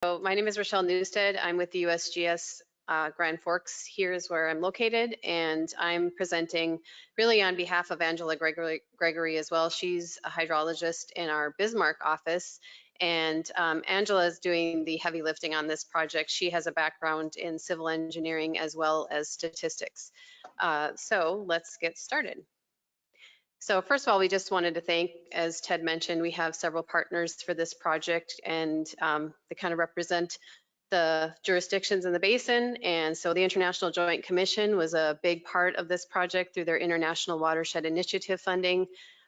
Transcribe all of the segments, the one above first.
My name is Rochelle Nustad. I'm with the USGS Grand Forks. Here is where I'm located, and I'm presenting really on behalf of Angela Gregory as well. She's a hydrologist in our Bismarck office, and Angela is doing the heavy lifting on this project. She has a background in civil engineering as well as statistics. So let's get started. So first of all, we just wanted to thank, as Ted mentioned, we have several partners for this project, and they kind of represent the jurisdictions in the basin. And so the International Joint Commission was a big part of this project through their International Watershed Initiative funding.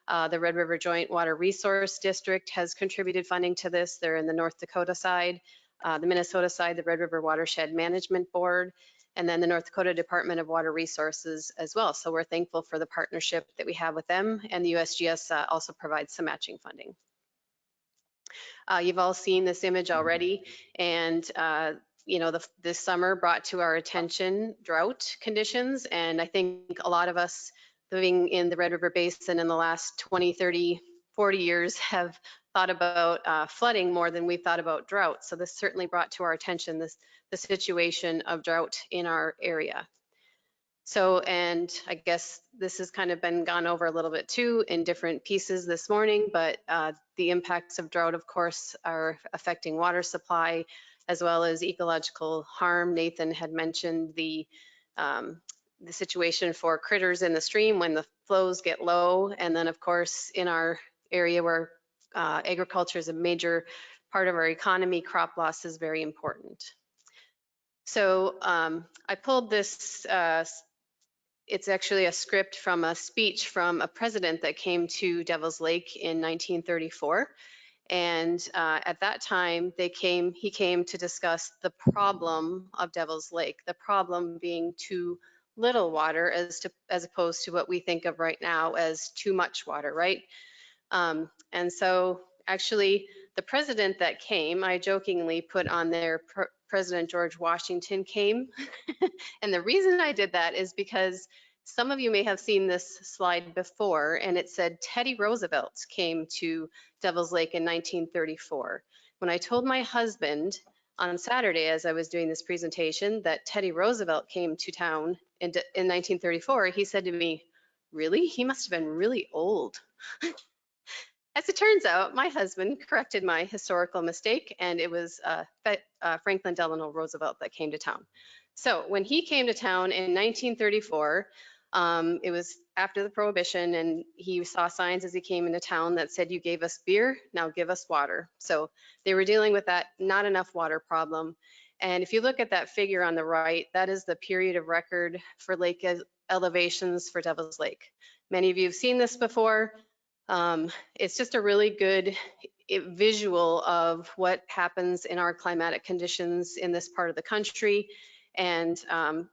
The Red River Joint Water Resource District has contributed funding to this. They're in the North Dakota side. The Minnesota side, the Red River Watershed Management Board, and then the North Dakota Department of Water Resources as well. So we're thankful for the partnership that we have with them, and the USGS also provides some matching funding. You've all seen this image already, and you know, this summer brought to our attention drought conditions, and I think a lot of us living in the Red River Basin in the last 20, 30, 40 years have thought about flooding more than we thought about drought. So this certainly brought to our attention the situation of drought in our area. So, and I guess this has kind of been gone over a little bit too in different pieces this morning, but the impacts of drought, of course, are affecting water supply as well as ecological harm. Nathan had mentioned the situation for critters in the stream when the flows get low. And then, of course, in our area where agriculture is a major part of our economy, crop loss is very important. So I pulled this, it's actually a script from a speech from a president that came to Devil's Lake in 1934. And at that time, he came to discuss the problem of Devil's Lake, the problem being too little water as opposed to what we think of right now as too much water, right? And so actually the president that came, I jokingly put on there, President George Washington came. And the reason I did that is because some of you may have seen this slide before, and it said Teddy Roosevelt came to Devil's Lake in 1934. When I told my husband on Saturday as I was doing this presentation that Teddy Roosevelt came to town in 1934, he said to me, "Really? He must have been really old." As it turns out, my husband corrected my historical mistake, and it was Franklin Delano Roosevelt that came to town. So when he came to town in 1934, it was after the Prohibition, and he saw signs as he came into town that said, "You gave us beer, now give us water." So they were dealing with that not enough water problem. And if you look at that figure on the right, that is the period of record for lake elevations for Devil's Lake. Many of you have seen this before. It's just a really good visual of what happens in our climatic conditions in this part of the country, and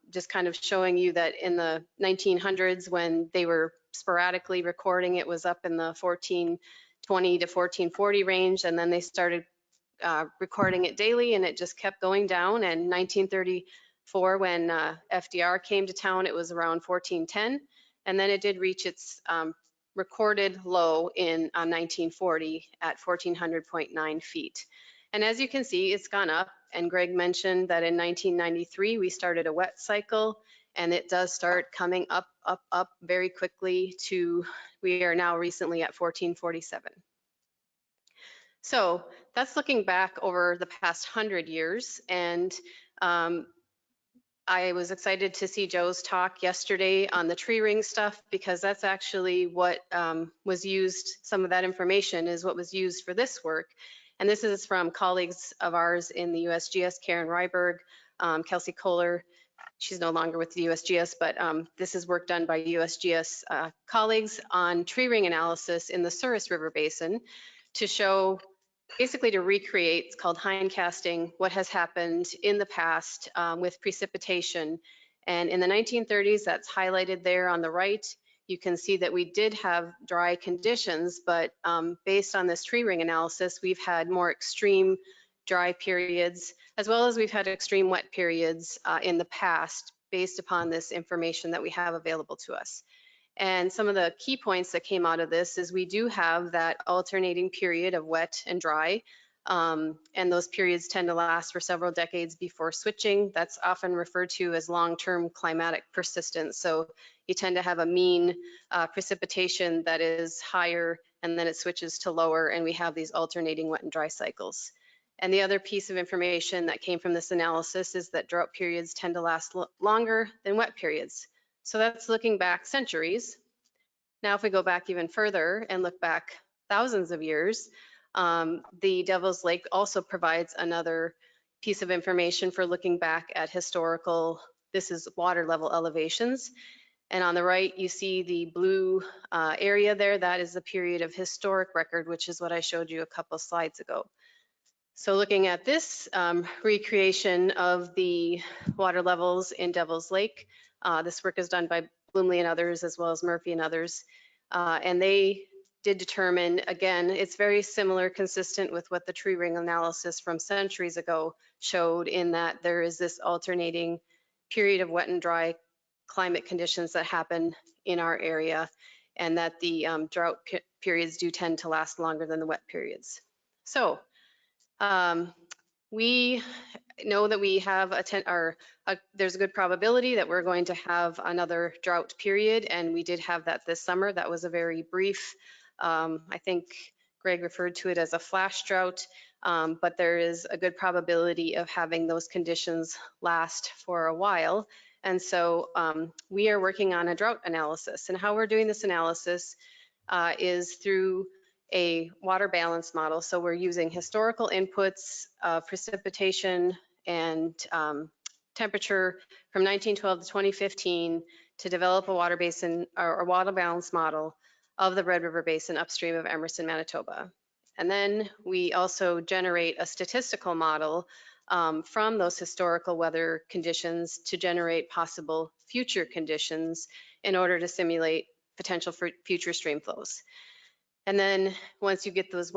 just kind of showing you that in the 1900s, when they were sporadically recording, it was up in the 1420 to 1440 range, and then they started recording it daily, and it just kept going down. And 1934, when FDR came to town, it was around 1410, and then it did reach its recorded low in 1940 at 1400.9 feet. And as you can see, it's gone up. And Greg mentioned that in 1993, we started a wet cycle, and it does start coming up, up, up very quickly to, we are now recently at 1447. So that's looking back over the past 100 years. And I was excited to see Joe's talk yesterday on the tree ring stuff, because that's actually what was used. Some of that information is what was used for this work. And this is from colleagues of ours in the USGS, Karen Ryberg, Kelsey Kohler. She's no longer with the USGS, but this is work done by USGS colleagues on tree ring analysis in the Souris River Basin to show, basically to recreate, it's called hindcasting, what has happened in the past with precipitation. And in the 1930s, that's highlighted there on the right. You can see that we did have dry conditions, but based on this tree ring analysis, we've had more extreme dry periods, as well as we've had extreme wet periods in the past, based upon this information that we have available to us. And some of the key points that came out of this is we do have that alternating period of wet and dry. and those periods tend to last for several decades before switching. That's often referred to as long-term climatic persistence. So you tend to have a mean precipitation that is higher, and then it switches to lower, and we have these alternating wet and dry cycles. And the other piece of information that came from this analysis is that drought periods tend to last longer than wet periods. So that's looking back centuries. Now, if we go back even further and look back thousands of years, the Devil's Lake also provides another piece of information for looking back at historical, this is water level elevations. And on the right, you see the blue area there. That is the period of historic record, which is what I showed you a couple of slides ago. So looking at this recreation of the water levels in Devil's Lake, this work is done by Bloomley and others, as well as Murphy and others. And they did determine, again, it's very similar, consistent with what the tree ring analysis from centuries ago showed, in that there is this alternating period of wet and dry climate conditions that happen in our area, and that the drought periods do tend to last longer than the wet periods. So we know that we have there's a good probability that we're going to have another drought period, and we did have that this summer. That was a very brief, I think Greg referred to it as a flash drought, but there is a good probability of having those conditions last for a while. And so we are working on a drought analysis, and how we're doing this analysis is through a water balance model. So we're using historical inputs, precipitation and temperature from 1912 to 2015 to develop a water basin or a water balance model of the Red River Basin upstream of Emerson, Manitoba. And then we also generate a statistical model from those historical weather conditions to generate possible future conditions in order to simulate potential for future stream flows. And then once you get those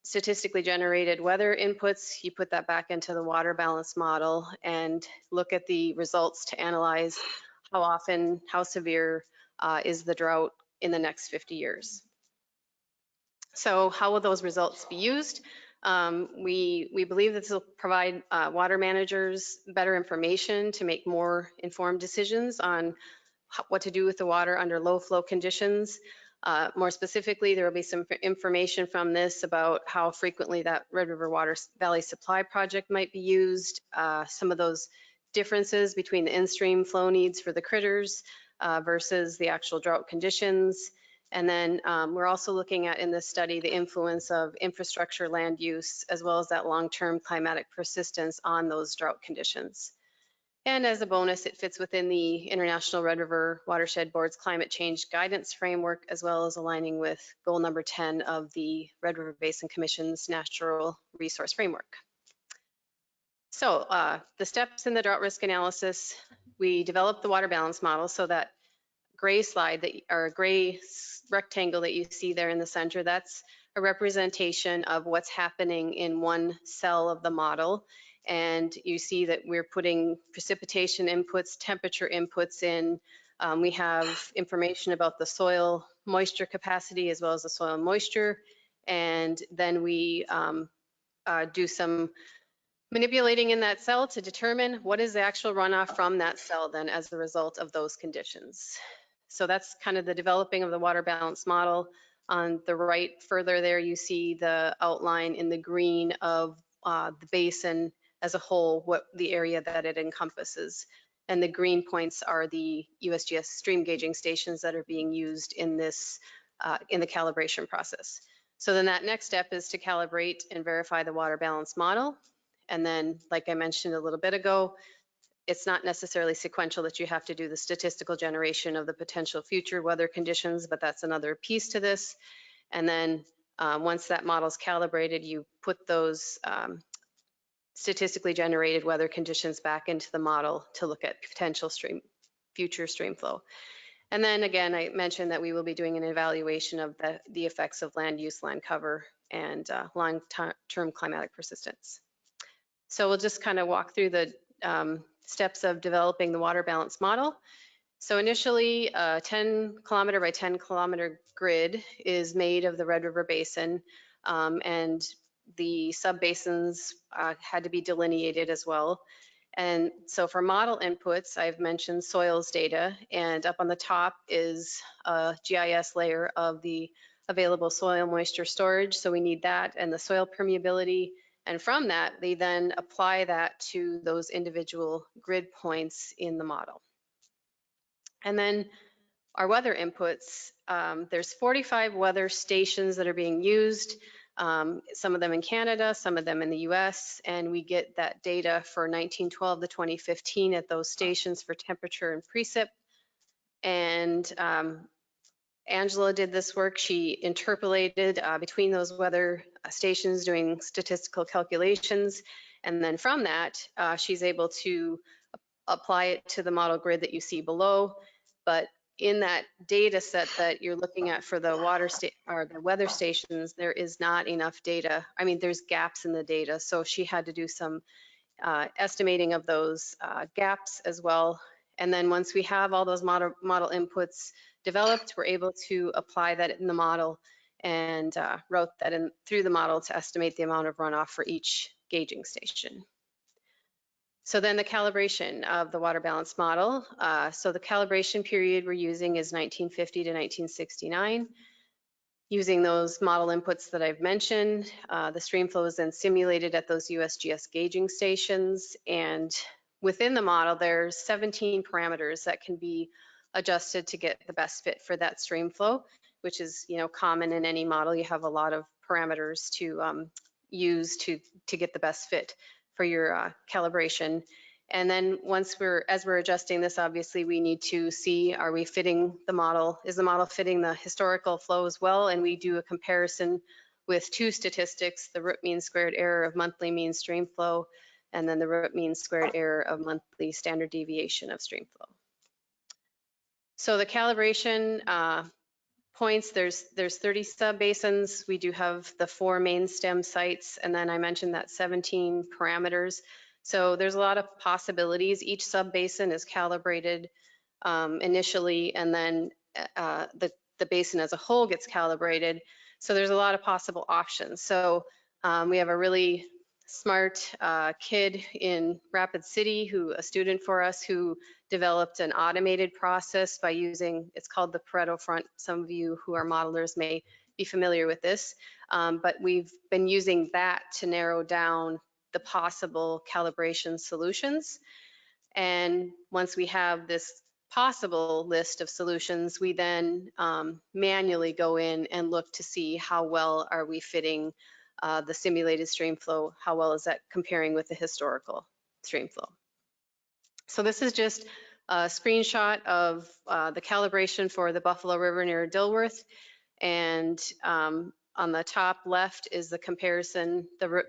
statistically generated weather inputs, you put that back into the water balance model and look at the results to analyze how often, how severe is the drought in the next 50 years. So how will those results be used? We believe this will provide water managers better information to make more informed decisions on what to do with the water under low flow conditions. More specifically, there will be some information from this about how frequently that Red River Water Valley Supply Project might be used, some of those differences between the in-stream flow needs for the critters versus the actual drought conditions. And then we're also looking at, in this study, the influence of infrastructure land use, as well as that long-term climatic persistence on those drought conditions. And as a bonus, it fits within the International Red River Watershed Board's climate change guidance framework, as well as aligning with goal number 10 of the Red River Basin Commission's Natural Resource Framework. So the steps in the drought risk analysis, we developed the water balance model. So that gray slide, or gray rectangle that you see there in the center, that's a representation of what's happening in one cell of the model. And you see that we're putting precipitation inputs, temperature inputs in. We have information about the soil moisture capacity as well as the soil moisture. And then we do some manipulating in that cell to determine what is the actual runoff from that cell then as a result of those conditions. So that's kind of the developing of the water balance model. On the right further there, you see the outline in the green of the basin as a whole, what the area that it encompasses. And the green points are the USGS stream gauging stations that are being used in this, in the calibration process. So then that next step is to calibrate and verify the water balance model. And then, like I mentioned a little bit ago, it's not necessarily sequential that you have to do the statistical generation of the potential future weather conditions, but that's another piece to this. And then once that model is calibrated, you put those statistically generated weather conditions back into the model to look at potential future stream flow. And then again, I mentioned that we will be doing an evaluation of the effects of land use, land cover, and long-term climatic persistence. So we'll just kind of walk through the steps of developing the water balance model. So initially, a 10 kilometer by 10 kilometer grid is made of the Red River Basin, and the subbasins had to be delineated as well. And so for model inputs, I've mentioned soils data, and up on the top is a GIS layer of the available soil moisture storage. So we need that and the soil permeability. And from that, they then apply that to those individual grid points in the model. And then our weather inputs, there's 45 weather stations that are being used, some of them in Canada, some of them in the US, and we get that data for 1912 to 2015 at those stations for temperature and precip. And Angela did this work. She interpolated between those weather stations doing statistical calculations. And then from that, she's able to apply it to the model grid that you see below. But in that data set that you're looking at for the weather stations, there is not enough data. I mean, there's gaps in the data. So she had to do some estimating of those gaps as well. And then once we have all those model inputs developed, we're able to apply that in the model and wrote that in through the model to estimate the amount of runoff for each gauging station. So then the calibration of the water balance model. So the calibration period we're using is 1950 to 1969. Using those model inputs that I've mentioned, the stream flow is then simulated at those USGS gauging stations. And within the model, there's 17 parameters that can be adjusted to get the best fit for that stream flow, which is, you know, common in any model. You have a lot of parameters to use to get the best fit for your calibration. And then as we're adjusting this, obviously we need to see, are we fitting the model? Is the model fitting the historical flow as well? And we do a comparison with two statistics, the root mean squared error of monthly mean stream flow, and then the root mean squared error of monthly standard deviation of stream flow. So the calibration points, there's 30 subbasins. We do have the 4 main stem sites, and then I mentioned that 17 parameters. So there's a lot of possibilities. Each subbasin is calibrated initially, and then the basin as a whole gets calibrated. So there's a lot of possible options. So we have a really smart kid in Rapid City, a student for us, who developed an automated process by using, it's called the Pareto Front. Some of you who are modelers may be familiar with this, but we've been using that to narrow down the possible calibration solutions. And once we have this possible list of solutions, we then manually go in and look to see how well are we fitting the simulated stream flow, how well is that comparing with the historical stream flow. So this is just a screenshot of the calibration for the Buffalo River near Dilworth. And on the top left is the comparison, the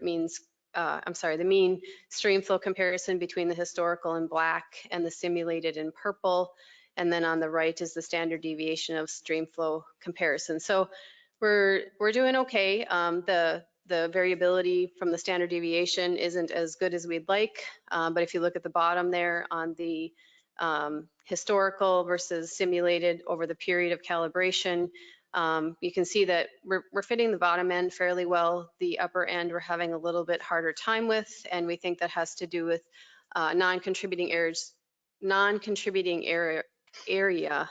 mean stream flow comparison between the historical in black and the simulated in purple. And then on the right is the standard deviation of stream flow comparison. So we're doing okay. The variability from the standard deviation isn't as good as we'd like, but if you look at the bottom there on the historical versus simulated over the period of calibration, you can see that we're fitting the bottom end fairly well. The upper end we're having a little bit harder time with, and we think that has to do with non-contributing area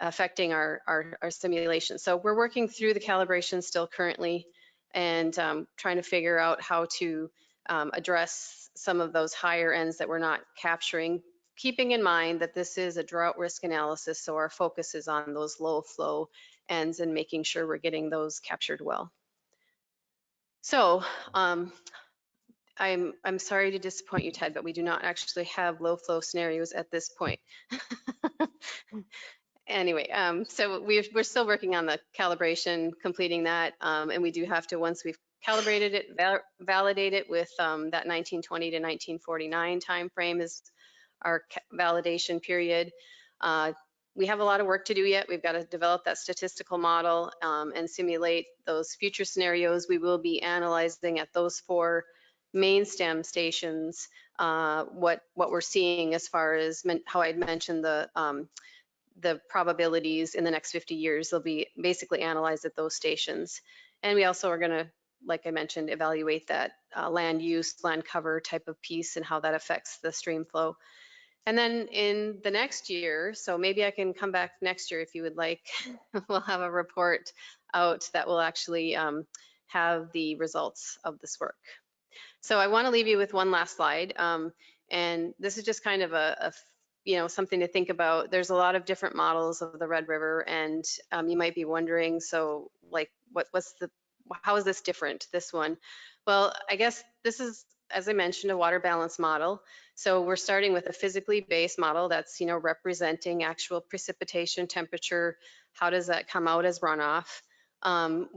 affecting our simulation. So we're working through the calibration still currently, and trying to figure out how to address some of those higher ends that we're not capturing, keeping in mind that this is a drought risk analysis, so our focus is on those low flow ends and making sure we're getting those captured well. So I'm sorry to disappoint you, Ted, but we do not actually have low flow scenarios at this point. Anyway, so we're still working on the calibration, completing that, and we do have to, once we've calibrated it, validate it with that 1920 to 1949 time frame is our validation period. We have a lot of work to do yet. We've got to develop that statistical model and simulate those future scenarios. We will be analyzing at those 4 main stem stations what we're seeing as far as how I'd mentioned the probabilities in the next 50 years. They'll be basically analyzed at those stations. And we also are going to like I mentioned, evaluate that land use, land cover type of piece and how that affects the stream flow. And then in the next year, so maybe I can come back next year if you would like, we'll have a report out that will actually have the results of this work. So I want to leave you with one last slide. And this is just kind of something to think about. There's a lot of different models of the Red River, and you might be wondering, so like, how is this different, this one? Well, I guess this is, as I mentioned, a water balance model. So we're starting with a physically based model that's, representing actual precipitation, temperature. How does that come out as runoff?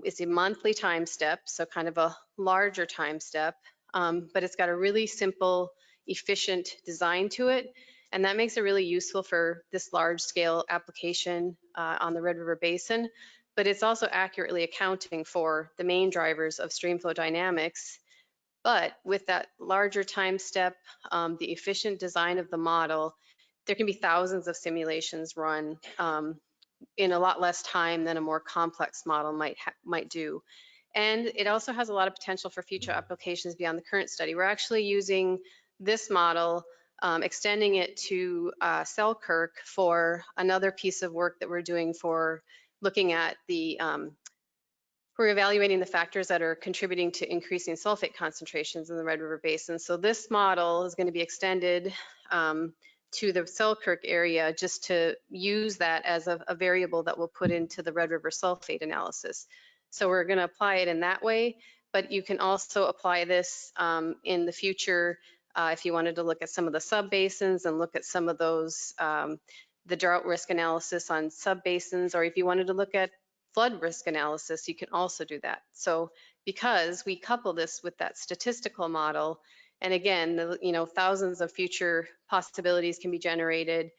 It's a monthly time step, so kind of a larger time step, but it's got a really simple, efficient design to it. And that makes it really useful for this large scale application on the Red River Basin. But it's also accurately accounting for the main drivers of streamflow dynamics. But with that larger time step, the efficient design of the model, there can be thousands of simulations run in a lot less time than a more complex model might do. And it also has a lot of potential for future applications beyond the current study. We're actually using this model, extending it to Selkirk for another piece of work that we're doing for looking at we're evaluating the factors that are contributing to increasing sulfate concentrations in the Red River Basin. So this model is going to be extended to the Selkirk area just to use that as a variable that we'll put into the Red River sulfate analysis. So we're going to apply it in that way, but you can also apply this in the future if you wanted to look at some of the subbasins and look at some of those, the drought risk analysis on subbasins, or if you wanted to look at flood risk analysis, you can also do that. So because we couple this with that statistical model, and again, thousands of future possibilities can be generated,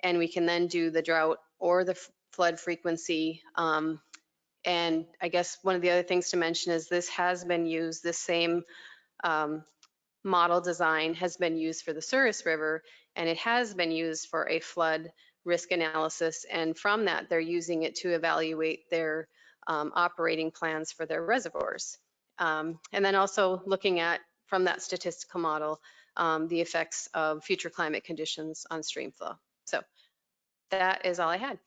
and we can then do the drought or the flood frequency. And I guess one of the other things to mention is this has been used, this same model design has been used for the Souris River, and it has been used for a flood risk analysis. And from that, they're using it to evaluate their operating plans for their reservoirs. And then also looking at, from that statistical model, the effects of future climate conditions on stream flow. So that is all I had.